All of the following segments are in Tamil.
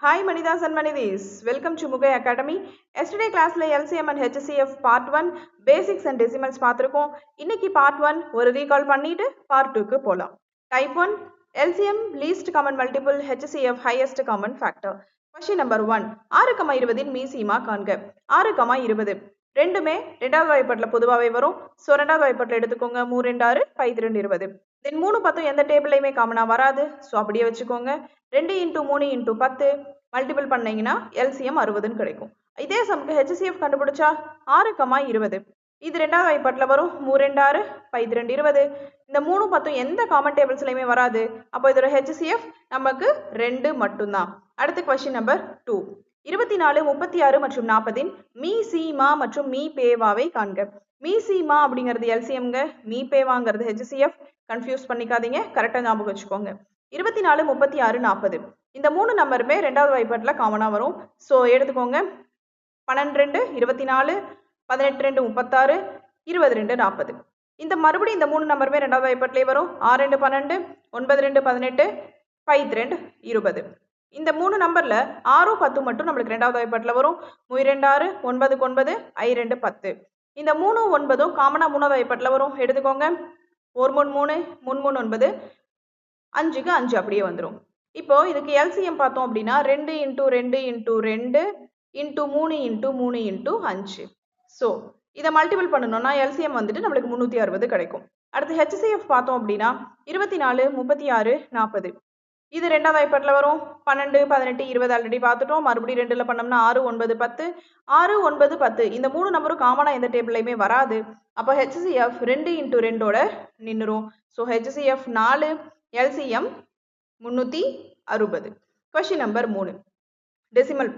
Hi Manidas and Manidis, welcome to Mugai Academy. Yesterday class la LCM and HCF part 1 basics and decimals பார்த்திருக்கோம். இன்னைக்கு part 1 ஒரு recall பண்ணிட்டு part 2 க்கு போலாம். Type 1 LCM least common multiple HCF highest common factor. Question number 1 6,20 இன் மீசிமா காண்க. 6,20 ரெண்டுமே ரெண்டாவது வாய்ப்பாட்டில் பொதுவாகவே வரும். ஸோ ரெண்டாவது வாய்ப்பாட்டில் எடுத்துக்கோங்க. 3 2 6 5 2 20. தென் 3 10 எந்த டேபிளையுமே காமனாக வராது. ஸோ அப்படியே வச்சுக்கோங்க. 2 × 3 × 10 மல்டிபிள் பண்ணீங்கன்னா எல்சிஎம் 60ன்னு கிடைக்கும். இதே சமக்கு ஹெச்சிஎஃப் கண்டுபிடிச்சா 6,20 இது ரெண்டாவது வாய்ப்பாட்டில் வரும். 3 2 6 5 2 20. இந்த 3 10 எந்த காமன் டேபிள்ஸ்லையுமே வராது. அப்போ இதோட ஹெச்சிஎஃப் நமக்கு 2 மட்டும்தான். அடுத்து கொஸ்டின் நம்பர் 2 24 36 மற்றும் 40 மீசிமா மற்றும் மீபேவாவை காண்க. மீசிமா அப்படிங்கிறது எல்சிஎம்ங்க, மீபேவாங்கிறது ஹெச்சிஎஃப். கன்ஃபியூஸ் பண்ணிக்காதீங்க, கரெக்டாக ஞாபகம் வச்சுக்கோங்க. 24 36 40 இந்த மூணு நம்பருமே ரெண்டாவது வாய்ப்பாட்டில் காமனாக வரும். ஸோ எடுத்துக்கோங்க. 12 2 24 18 2 36 22 40 இந்த மறுபடியும் இந்த மூணு நம்பருமே ரெண்டாவது வாய்ப்பாட்டிலே வரும். 6 2 12 9 2 18 5 2 20 இந்த மூணு நம்பர்ல 6 10 மட்டும் நம்மளுக்கு ரெண்டாவது வாய்ப்பாட்டில் வரும். 3 2 6 9 9 I 2 10 இந்த 3 9 காமனாக மூணாவது வாய்ப்பாட்டில் வரும். எடுத்துக்கோங்க. 4 3 3 3 9 5க்கு 5 அப்படியே வந்துடும். இப்போ இதுக்கு எல்சிஎம் பார்த்தோம் அப்படின்னா 2 × 2 × 2 × 3 × 3 × 5. ஸோ இதை மல்டிபிள் பண்ணணும்னா எல்சிஎம் வந்துட்டு நம்மளுக்கு 360 கிடைக்கும். அடுத்து ஹெச்சிஎஃப் பார்த்தோம் அப்படின்னா 24 36 40 இது ரெண்டாவது வாய்ப்பாட்டில் வரும். 12 18 20 ஆல்ரெடி பார்த்துட்டோம். மறுபடியும் 2ல் பண்ணோம்னா 6 9 10 6 9 10 இந்த மூணு நம்பரும் காமனாக எந்த டேபிள்லையுமே வராது. அப்போ ஹெச்சிஎஃப் 2 × 2ஓட நின்றுரும். So HCF 4 LCM 360. Question number 3 decimal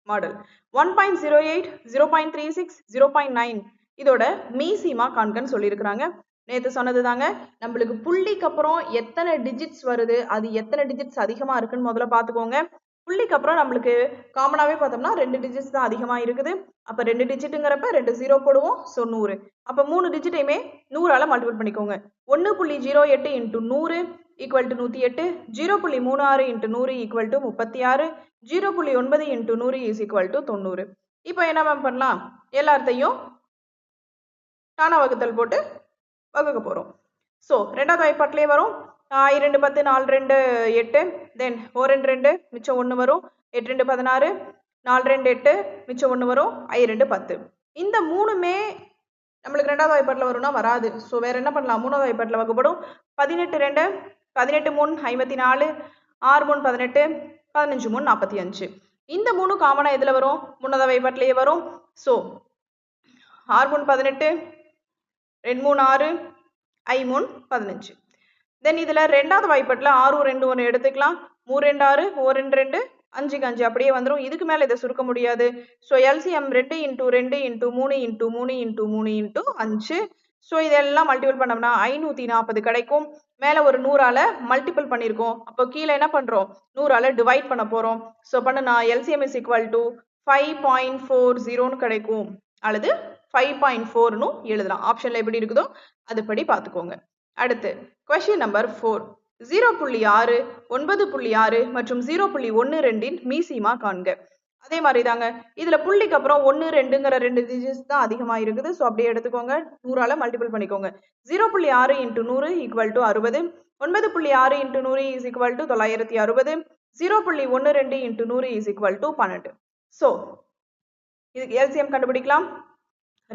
model 1.08 0.36 0.9 இதோட மீசிமா காண்கன்னு சொல்லியிருக்கிறாங்க. நேற்று சொன்னது தாங்க. நம்மளுக்கு புள்ளிக்கு அப்புறம் எத்தனை டிஜிட்ஸ் வருது, அது எத்தனை டிஜிட்ஸ் அதிகமாக இருக்குன்னு முதல்ல பார்த்துக்கோங்க. புள்ளிக்கு அப்புறம் நம்மளுக்கு காமனாகவே பார்த்தோம்னா 2 டிஜிட்ஸ் தான் அதிகமாக இருக்குது. அப்போ 2 டிஜிட்டுங்கிறப்ப 2 0 போடுவோம். ஸோ 100. அப்போ 3 டிஜிட்டையுமே 100ஆல் மல்டிபிள் பண்ணிக்கோங்க. 1.08 × 100 equal to 108, 0.36 × 100 equal to 36, 0.9 × 100 is equal to 90. இப்போ என்ன பண்ணலாம், எல்லாத்தையும் தானா வகுத்தல் போட்டு வகுக்க போகிறோம். ஸோ ரெண்டாவது வாய்ப்பாட்டிலே வரும். 2 10 4 2 8 தென் 4 2 2 மிச்சம் 1 வரும். 8 2 16 4 2 8 மிச்சம் 1 வரும். I 2 10 இந்த மூணுமே நம்மளுக்கு ரெண்டாவது வாய்ப்பாட்டில் வரும்னா வராது. ஸோ வேற என்ன பண்ணலாம், மூணாவது வாய்ப்பாட்டில் வகுப்படும். 18 2 18 3 54 6 3 18 15 3 45 இந்த மூணு காமனாக எதில் வரும், மூணாவது வாய்ப்பாட்டிலேயே வரும். ஸோ 6 3 18 2 3 6 I 3 15 தென் இதில் ரெண்டாவது வாய்ப்பாட்டில் 6 2 1 எடுத்துக்கலாம். 3 2 6 4 2 2 5க்கு 5 அப்படியே வந்துடும். இதுக்கு மேலே இதை சுருக்க முடியாது. So LCM 2 × 2 × 3 × 3 × 3 × 5. ஸோ இதெல்லாம் மல்டிபிள் பண்ணோம்னா 540 கிடைக்கும். மேலே ஒரு 100ஆல் மல்டிபிள் பண்ணியிருக்கோம். அப்போ கீழே என்ன பண்ணுறோம், 100ஆல் டிவைட் பண்ண போகிறோம். ஸோ பண்ணுனா எல்சிஎம் இஸ் ஈக்குவல் டு 5.40ன்னு கிடைக்கும். அல்லது 5.4ன்னு எழுதலாம். ஆப்ஷனில் எப்படி இருக்குதோ அதுபடி பார்த்துக்கோங்க. அடுத்து கொஸ்டின் நம்பர் 4 0.6 9.6 மற்றும் 0.12 மீசிமா காண்க. அதே மாதிரி தாங்க. இதில் புள்ளிக்கு அப்புறம் 1 2ங்கிற 2 டிஜிட்ஸ் தான் அதிகமாக இருக்குது. ஸோ அப்படியே எடுத்துக்கோங்க. 100ஆல் மல்டிபிள் பண்ணிக்கோங்க. 0.6 × 100 equal to 60, 9.6 × 100 is equal to 960, 0.12 × 100 is equal to 12. So இதுக்கு எல்சிஎம் கண்டுபிடிக்கலாம்.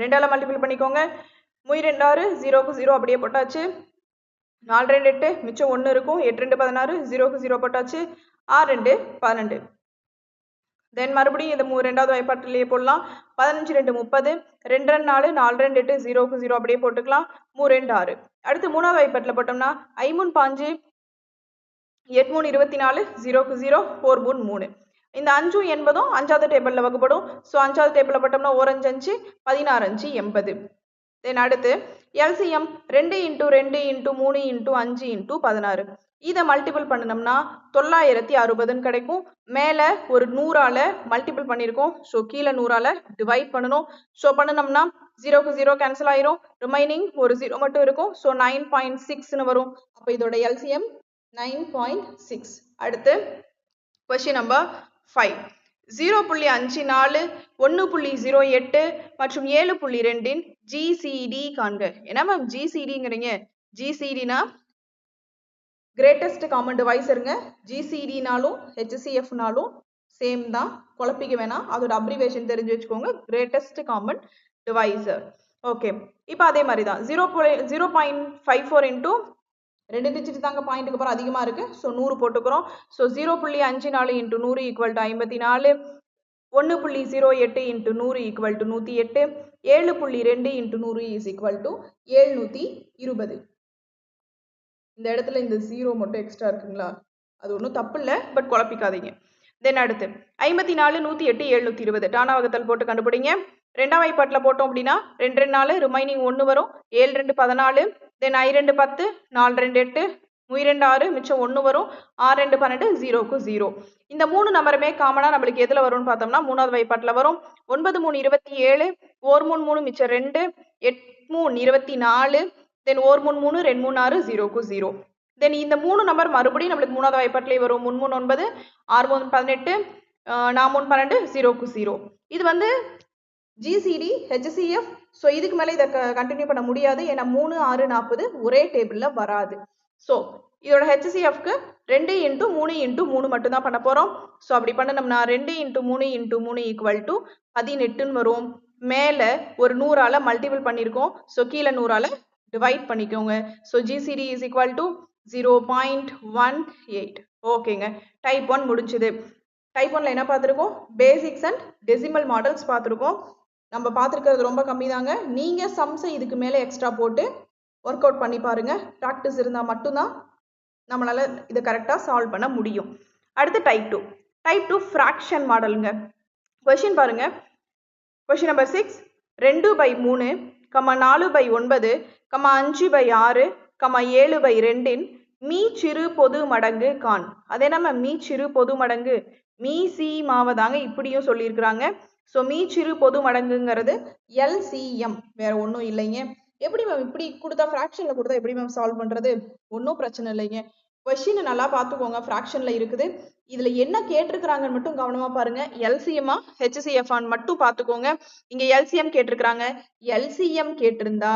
2ஆல் மல்டிபிள் பண்ணிக்கோங்க. 3 2 6 0க்கு 0 அப்படியே போட்டாச்சு. 4 2 8 மிச்சம் 1 இருக்கும். 8 2 16 0க்கு 0 போட்டாச்சு. 6 2 12 தென் மறுபடியும் இந்த ரெண்டாவது வாய்ப்பாட்டிலேயே போடலாம். 15 2 30 2 2 4 4 2 8 0க்கு 0 அப்படியே போட்டுக்கலாம். 3 2 6 அடுத்து மூணாவது வாய்ப்பாட்டில் போட்டோம்னா 5 3 5 8 3 24 0க்கு 0 4 3 3 இந்த 5 80 அஞ்சாவது டேபிளில் வகுப்படும். ஸோ அஞ்சாவது டேபிளில் போட்டோம்னா 1 5 5 16 80. தென் அடுத்து எல்சிஎம் 2 × 2 × 3 × 5 × 16 இதை மல்டிபிள் பண்ணணும்னா 960ன்னு கிடைக்கும். மேலே ஒரு 100ஆல் மல்டிபிள் பண்ணியிருக்கோம். ஸோ கீழே 100ஆல் டிவைட் பண்ணணும். ஸோ பண்ணணும்னா 0க்கு 0 கேன்சல் ஆயிரும். ரிமைனிங் ஒரு 0 மட்டும் இருக்கும். ஸோ 9.6ன்னு வரும். அப்போ இதோட எல்சிஎம் 9.6. அடுத்து கொஸ்டின் நம்பர் 5 0.54 1.08 மற்றும் 7.2 ஜிசிடி காண்க. என்ன மேம் ஜிசிடிங்கிறீங்க? ஜிசிடினா கிரேட்டஸ்ட் காமன் டிவைசருங்க. ஜிசிடினாலும் ஹெச்சிஎஃப்னாலும் சேம் தான், குழப்பிக்க வேணாம். அதோட அப்ரிவேஷன் தெரிஞ்சு வச்சுக்கோங்க, கிரேட்டஸ்ட் காமன் டிவைசர். ஓகே, இப்போ அதே மாதிரி தான் 0.54 இன்டூ 2 டிஜிட் தாங்க பாயிண்ட்டுக்கு அப்புறம் அதிகமாக இருக்கு. ஸோ 100 போட்டுக்கிறோம். So 0.54 into 100 equal to 54, 1.08 into 100 equal to 108, 7.2 into 100 is equal to 720. இந்த இடத்துல இந்த 0 மட்டும் எக்ஸ்ட்ரா இருக்குங்களா? அது ஒன்றும் தப்பு இல்லை, பட் குழப்பிக்காதீங்க. தென் அடுத்து 54, 108, 720 டானா வகுத்தல் போட்டு கண்டுபிடிங்க. ரெண்டாம் வாய்ப்பாட்டில் போட்டோம் அப்படின்னா 2 2 4 ரிமைனிங் 1 வரும். 7 2 14, தென் I 2 10, 4 2 8, 3 2 6, மிச்சம் 1 வரும். 6 2 12, 0க்கு 0. இந்த 3 நம்பருமே காமனாக நம்மளுக்கு எதில் வரும்னு பார்த்தோம்னா மூணாவது வாய்ப்பாட்டில் வரும். 9 3 27, 1 3 3 மிச்சம் 2, 8 3 24, தென் 1 3 3 2 3 6, 0க்கு 0. தென் இந்த 3 நம்பர் மறுபடியும் நம்மளுக்கு மூணாவது வாய்ப்பாட்டிலே வரும். 3 3 9, 6 3 18, 4 3 12, 0க்கு 0. இது வந்து ஜிசிடி ஹெச்சிஎஃப். ஸோ இதுக்கு மேலே இதை கண்டினியூ பண்ண முடியாது, ஏன்னா 3 6 40 ஒரே டேபிளில் வராது. ஸோ இதோட ஹெச்சிஎஃப்க்கு 2 இன்ட்டு 3 இன்ட்டு 3 மட்டும்தான் பண்ண போகிறோம். ஸோ அப்படி பண்ணணும்னா 2 இன்ட்டு 3 இன்ட்டு 3 ஈக்குவல் டு 18ன்னு வரும். மேலே ஒரு 100ஆல் மல்டிபிள் பண்ணியிருக்கோம். ஸோ கீழே 100ஆல் டிவைட் பண்ணிக்கோங்க. So GCD is equal to 0.18. ஓகேங்க, டைப் 1 முடிஞ்சுது. டைப் 1ல என்ன பார்த்துருக்கோம்? பேசிக்ஸ் அண்ட் டெசிமல் மாடல்ஸ் பார்த்துருக்கோம். நம்ம பார்த்துருக்கிறது ரொம்ப கம்மி தாங்க. நீங்கள் சம்ஸை இதுக்கு மேலே எக்ஸ்ட்ரா போட்டு ஒர்க் அவுட் பண்ணி பாருங்கள். ப்ராக்டிஸ் இருந்தால் மட்டும்தான் நம்மளால் இதை கரெக்டாக சால்வ் பண்ண முடியும். அடுத்து டைப் 2. டைப் 2 ஃப்ராக்ஷன் மாடலுங்க. கொஷின் பாருங்க. கொஷின் நம்பர் 6, 2/3, 4/9, 5/6, 7/2 மீ சிறு பொது மடங்கு கான். அதே நம்ம மீ சிறு பொது மடங்கு மீ சி மாவதாங்க இப்படியும் சொல்லியிருக்கிறாங்க. ஸோ மீ சிறு பொது மடங்குங்கிறது எல்சிஎம், வேற ஒன்றும் இல்லைங்க. எப்படி மேம் இப்படி கொடுத்தா, ஃப்ராக்ஷனில் கொடுத்தா எப்படி மேம் சால்வ் பண்ணுறது? ஒன்றும் பிரச்சனை இல்லைங்க. கொஷின் நல்லா பார்த்துக்கோங்க, ஃப்ராக்ஷனில் இருக்குது. இதில் என்ன கேட்டிருக்கிறாங்கன்னு மட்டும் கவனமாக பாருங்க. எல்சிஎம்மா ஹெச்சிஎஃப்ஆன்னு மட்டும் பார்த்துக்கோங்க. இங்கே எல்சிஎம் கேட்டிருக்கிறாங்க. எல்சிஎம் கேட்டிருந்தா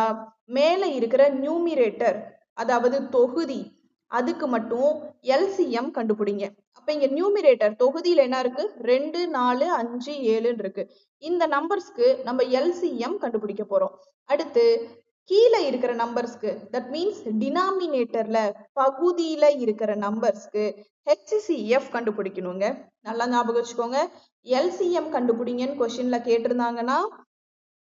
மேலே இருக்கிற நியூமிரேட்டர், அதாவது தொகுதி, அதுக்கு மட்டும் எல்சிஎம் கண்டுபிடிங்க. அப்ப இங்க நியூமிரேட்டர் தொகுதியில் என்ன இருக்கு? 2 4 5 7 இருக்கு. இந்த நம்பர்ஸ்க்கு நம்ம எல்சிஎம் கண்டுபிடிக்க போறோம். அடுத்து கீழே இருக்கிற நம்பர்ஸ்க்கு, தட் மீன்ஸ் டினாமினேட்டர்ல பகுதியில இருக்கிற நம்பர்ஸ்க்கு ஹெச்சிஎஃப் கண்டுபிடிக்கணுங்க. நல்லா ஞாபகம் வச்சுக்கோங்க. எல்சிஎம் கண்டுபிடிங்கன்னு கொஸ்டின்ல கேட்டிருந்தாங்கன்னா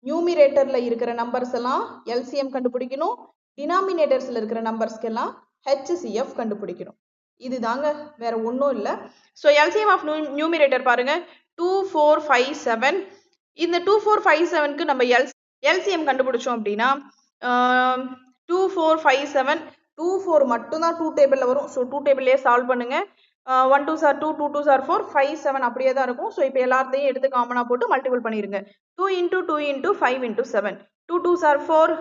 நியூமிரேட்டர்ல இருக்கிற நம்பர்ஸ் எல்லாம் எல்சிஎம் கண்டுபிடிக்கணும். டினாமினேட்டர்ஸ்ல இருக்கிற நம்பர்ஸ்க்கு எல்லாம் ஹெச்சிஎஃப் கண்டுபிடிக்கணும். இதுதாங்க, வேற ஒன்றும் இல்லை. ஸோ எல்சிஎம் ஆஃப் நியூமிரேட்டர் பாருங்க 2 4 5 7. இந்த 2 4 5 7க்கு நம்ம எல்சிஎம் கண்டுபிடிச்சோம் அப்படின்னா 2 4 5 7, 2 4 மட்டும்தான் 2 டேபிளில் வரும். ஸோ 2 டேபிள்லேயே சால்வ் பண்ணுங்க. 1 2 2, 2 2 4, 5 7 அப்படியே தான் இருக்கும். ஸோ இப்போ எல்லாத்தையும் எடுத்து காமனாக போட்டு மல்டிபிள் பண்ணிருங்க. 2 into 2 into 5 into 7, 2 2 4,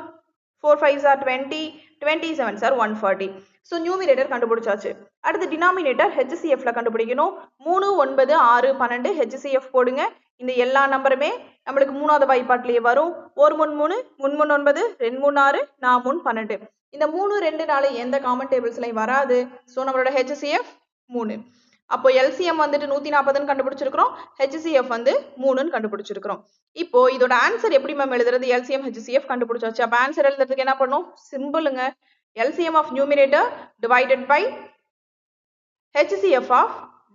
4 5 20, 27 140. So numerator கண்டுபிடிச்சாச்சு. அடுத்து டினாமினேட்டர் ஹெச்சிஎஃப்ல கண்டுபிடிக்கணும். 3 9 6 12 ஹெச்சிஎஃப் போடுங்க. இந்த எல்லா நம்பருமே நம்மளுக்கு மூணாவது வாய்ப்பாட்டிலேயே வரும். 1 3 3, 3 3 9, 2 3 6, 4 3 12. இந்த 3 2 4 எந்த காமன் டேபிள்ஸ்லையும் வராது. ஸோ நம்மளோட ஹெச்சிஎஃப் 3. அப்போ எல்சிஎம் வந்துட்டு 140ன்னு கண்டுபிடிச்சிருக்கிறோம், ஹெச்சிஎஃப் வந்து 3ன்னு கண்டுபிடிச்சிருக்கிறோம். இப்போ இதோட ஆன்சர் எப்படி மேம் எழுதுறது? எல்சிஎம் ஹெச்சிஎஃப் கண்டுபிடிச்சாச்சு. அப்போ ஆன்சர் எழுதுறதுக்கு என்ன பண்ணும்? சிம்பிளுங்க. LCM of numerator divided by HCF of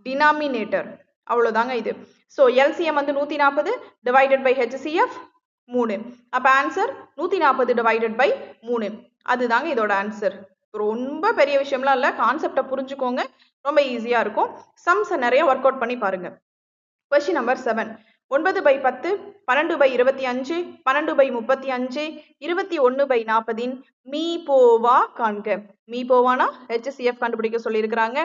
denominator. அவ்வளோதாங்க இது. ஸோ LCM வந்து 140 divided by HCF 3. அப்போ ஆன்சர் 140 divided by 3. அதுதாங்க இதோட ஆன்சர். ரொம்ப பெரிய விஷயம்லாம் இல்லை, கான்செப்டை புரிஞ்சுக்கோங்க, ரொம்ப ஈஸியாக இருக்கும். சம்ஸை நிறைய ஒர்க் அவுட் பண்ணி பாருங்க. கொஸ்டின் நம்பர் 7, 9/10, 12/25, 12/35, 21/40 மீ போவா காண்க. மீ போவானா ஹெச்சிஎஃப் கண்டுபிடிக்க சொல்லியிருக்கிறாங்க.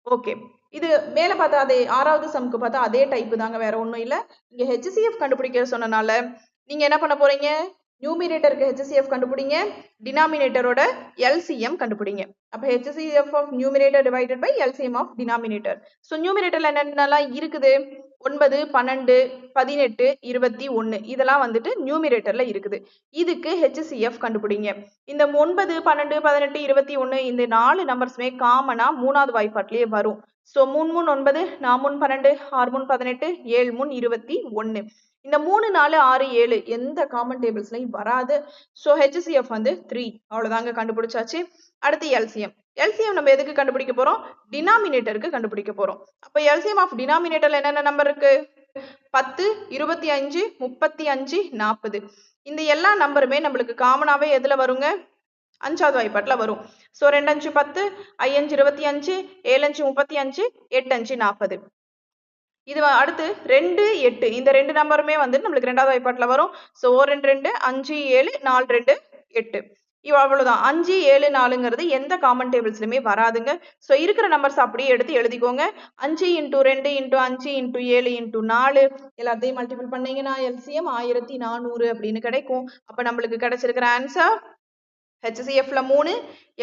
ஓகே, இது மேலே பார்த்தா அதே 6வது சம்க்கு பார்த்தா அதே டைப்பு தாங்க, வேற ஒன்றும் இல்லை. இங்கே ஹெச்சிஎஃப் கண்டுபிடிக்க சொன்னனால நீங்கள் என்ன பண்ண போறீங்க? நியூமிரேட்டருக்கு HCF கண்டுபிடிங்க, டினாமினேட்டரோட LCM கண்டுபிடிங்க. அப்ப HCF of numerator divided by LCM of denominator. So நியூமிரேட்டர்ல என்னென்னலாம் இருக்குது? 9, 12, 18, 21 இதெல்லாம் வந்துட்டு நியூமிரேட்டர்ல இருக்குது. இதுக்கு HCF கண்டுபிடிங்க. இந்த 9, 12, 18, 21 இந்த 4 நம்பர்ஸ்மே காமனா மூணாவது வாய்ப்பாட்டிலேயே வரும். ஸோ 3 3 9, 4 3 12, 6 3 18, 7 3 21. இந்த 3 4 6 7 எந்த காமன் டேபிள்ஸ்லையும் வராது. ஸோ HCF வந்து 3. அவ்வளோதாங்க, கண்டுபிடிச்சாச்சு. அடுத்து LCM. LCM நம்ம எதுக்கு கண்டுபிடிக்க போறோம்? டினாமினேட்டருக்கு கண்டுபிடிக்க போறோம். அப்ப LCM ஆஃப் டினாமினேட்டர்ல என்னென்ன நம்பர் இருக்கு? 10, 25, 35, 40. இந்த எல்லா நம்பருமே நம்மளுக்கு காமனாவே எதுல வருங்க? அஞ்சாவது வாய்ப்பாட்டுல வரும். ஸோ 2 5 10, 5 25, 7 5 35, 8 5 40. இது அடுத்து 2 8 இந்த ரெண்டு நம்பருமே வந்து நம்மளுக்கு ரெண்டாவது வாய்ப்பாட்டுல வரும். ஸோ 2 2 5 7 4 2 8. அவ்வளவுதான். 5 7 4ங்கிறது எந்த காமன் டேபிள்ஸ்லயுமே வராதுங்க. ஸோ இருக்கிற நம்பர்ஸ் அப்படியே எடுத்து எழுதிக்கோங்க. 5 × 2 × 5 × 7 × 4 எல்லாத்தையும் மல்டிபிள் பண்ணீங்கன்னா LCM 1400 அப்படின்னு கிடைக்கும். அப்ப நம்மளுக்கு கிடைச்சிருக்கிற ஆன்சர் HCFல 3,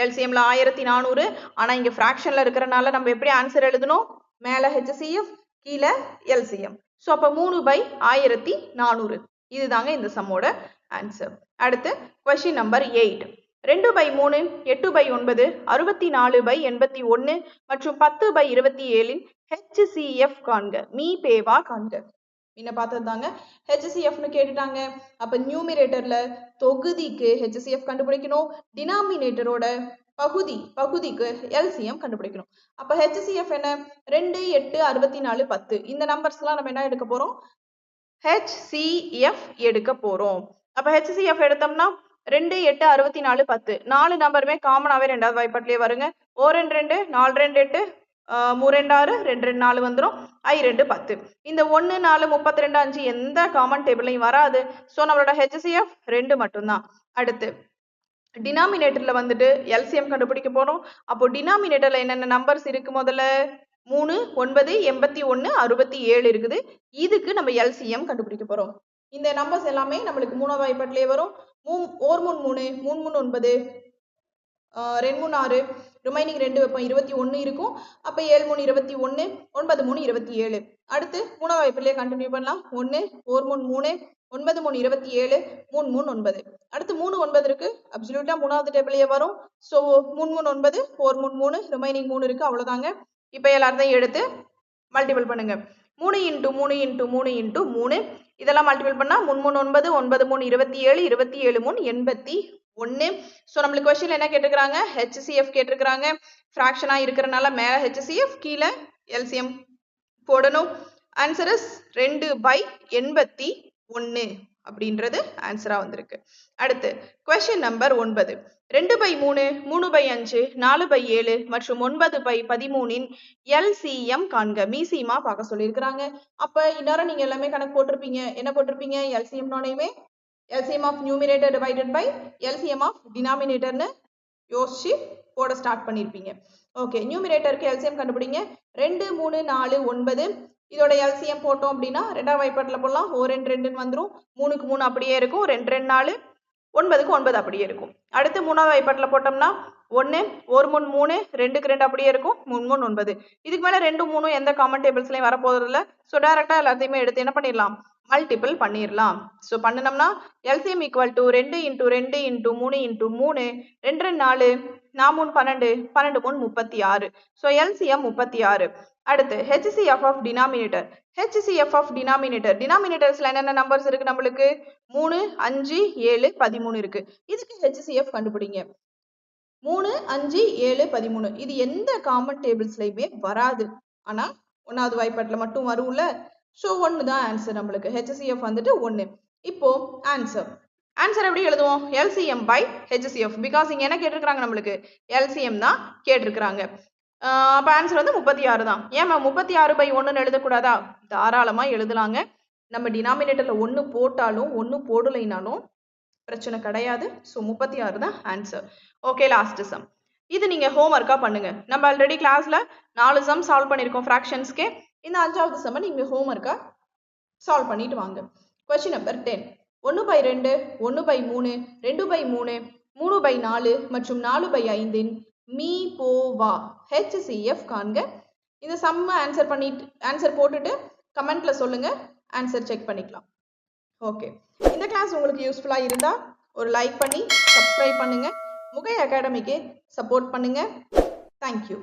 LCMல 1400. ஆனா இங்க ஃபிராக்ஷன்ல இருக்கிறனால நம்ம எப்படி ஆன்சர் எழுதணும்? மேல HCF, கீழே LCM. ஸோ அப்போ 3/1400. இதுதாங்க இந்த சம்மோட ஆன்சர். அடுத்து கொஸ்டின் நம்பர் 8. 2/3, 8/9, 64/81 மற்றும் 10/27 HCF காண்க. மீபேவா காண்க. என்ன பார்த்ததாங்க HCFனு கேட்டுட்டாங்க. அப்ப நியூமிரேட்டர்ல தொகுதிக்கு HCF கண்டுபிடிக்கணும், டினாமினேட்டரோட பகுதிக்கு LCM கண்டுபிடிக்கணும். அப்ப HCF என்ன? 2 8 64 10. இந்த நம்பர்ஸ்லாம் நம்ம என்ன எடுக்க போறோம்? HCF எடுக்க போறோம். அப்ப HCF எடுத்தோம்னா 2 8 64 10 நாலு நம்பருமே காமனாவே ரெண்டாவது வாய்ப்பாட்டிலே வருங்க. 2 2 4 2 8, 3 2 6, 2 2 4 வந்துடும். 2 10. இந்த 1 4 32 5 எந்த காமன் டேபிளையும் வராது. ஸோ நம்மளோட HCF 2 மட்டும்தான். அடுத்து டினாமினேட்டர்ல வந்துட்டு LCM கண்டுபிடிக்க போறோம். அப்போ டினாமினேட்டர்ல என்னென்ன நம்பர்ஸ் இருக்கு? முதல்ல 3 9 81 67 இருக்குது. இதுக்கு நம்ம LCM கண்டுபிடிக்க போறோம். இந்த நம்பர்ஸ் எல்லாமே நம்மளுக்கு மூணாவது வாய்ப்பாட்டிலே வரும். 1 3 3 3 9, 2 3 6, ரிமைனிங் 2 வைப்போம், 21 இருக்கும். அப்ப 7 3 21, 9 3 27. அடுத்து மூணாவது வாய்ப்பிலேயே கண்டினியூ பண்ணலாம். 1 4 3 3, 9 3 27, 3 3 9. அடுத்து 3 9 இருக்கு. அப்சல்யூட்டா மூணாவது டேபிளையே வரும். ஸோ 3 3 9, 4 3 3, ரிமைனிங் 3 இருக்கு. அவ்வளவுதாங்க. இப்ப எல்லாத்தையும் எடுத்து மல்டிபிள் பண்ணுங்க. 3 × 3 × 3 × 3 இதெல்லாம் மல்டிபிள் பண்ணா 3 3 9, 9 3 27, 27 3 81. ஸோ நம்மளுக்கு கொஸ்டின் என்ன கேட்டிருக்கிறாங்க? HCF கேட்டிருக்கிறாங்க. ஃப்ராக்ஷனா இருக்கிறனால மேல HCF, கீழே LCM போடணும். ஆன்சர் இஸ் 2/81 அப்படின்றது ஆன்சரா வந்திருக்கு. அடுத்து கொஸ்டின் நம்பர் 9. 2/3, 3/5, 4/7 மற்றும் 9/13 LCM காண்க. மீசிமா பார்க்க சொல்லியிருக்கிறாங்க. அப்ப இந்நேரம் நீங்க எல்லாமே கணக்கு போட்டிருப்பீங்க. என்ன போட்டிருப்பீங்க? LCM நானேயுமே LCM of numerator divided by LCM of denominatorன்னு யோசிச்சு போட ஸ்டார்ட் பண்ணியிருப்பீங்க. ஓகே, நியூமிரேட்டருக்கு LCM கண்டுபிடிங்க. 2 3 4 9. இதோட LCM போட்டோம் அப்படின்னா ரெண்டாவது வாய்ப்பாட்டில் போடலாம். 2 2 வந்துடும். 3க்கு 3 அப்படியே இருக்கும். 2 2 4, 9க்கு 9 அப்படியே இருக்கும். அடுத்து மூணாவது வாய்ப்பாட்டில் போட்டோம்னா 1 1 3 3, 2க்கு 2 அப்படியே இருக்கும். 3 3 9. இதுக்கு மேல 2 3 எந்த காமன் டேபிள்ஸ்லையும் வரப்போறது இல்லை. ஸோ டைரக்டா எல்லாத்தையுமே எடுத்து என்ன பண்ணிடலாம்? மல்டிபிள் பண்ணிடலாம். ஸோ பண்ணினோம்னா LCM = 2 × 2 × 3 × 3, 2 2 4, 4 3 12, 12 3 36. So LCM 36. அடுத்து HCF of denominator. HCF of denominator. Denominatorsல என்னென்ன நம்பர்ஸ் இருக்கு? நம்மளுக்கு 3 5 7 13 இருக்கு. இதுக்கு HCF கண்டுபிடிங்க. 3 5 7 13. இது எந்த காமன் டேபிள்ஸ்லயுமே வராது. ஆனா ஒன்னாவது வாய்ப்பாட்டில் மட்டும் வரும்ல. ஸோ 1 தான் ஆன்சர். நம்மளுக்கு HCF வந்துட்டு 1. இப்போ ஆன்சர் எப்படி எழுதுவோம்? LCM by HCF. பிகாஸ் இங்க என்ன கேட்டிருக்கிறாங்க? நம்மளுக்கு LCM தான் கேட்டிருக்கிறாங்க. அப்ப ஆன்சர் வந்து 36 தான். ஏன் 36/1 எழுதக்கூடாதா? தாராளமா எழுதலாங்க. நம்ம டினாமினேட்டர்ல 1 போட்டாலும் 1 போடலைனாலும் பிரச்சனை கிடையாது. ஸோ 36 தான் ஆன்சர். Okay, last some. இது நீங்க ஹோம்ஒர்க்கா பண்ணுங்க. நம்ம ஆல்ரெடி கிளாஸ்ல 4 சம் சால்வ் பண்ணியிருக்கோம் ஃப்ராக்ஷன்ஸ்க்கு. இந்த 5வது சம்மை நீங்க ஹோம்ஒர்க்கா சால்வ் பண்ணிட்டு வாங்க. Question number 10. 1/2, 1/3, 2/3, 3/4 மற்றும் 4/5 இன் மீ போ வா HCF காண்க. இந்த சம்ம ஆன்சர் போட்டுட்டு கமெண்ட்ல சொல்லுங்க, ஆன்சர் செக் பண்ணிக்கலாம். ஓகே, இந்த கிளாஸ் உங்களுக்கு யூஸ்ஃபுல்லா இருந்தா ஒரு லைக் பண்ணி சப்ஸ்கிரைப் பண்ணுங்க. முகை அகாடமிக்கு சப்போர்ட் பண்ணுங்க. தேங்க்யூ.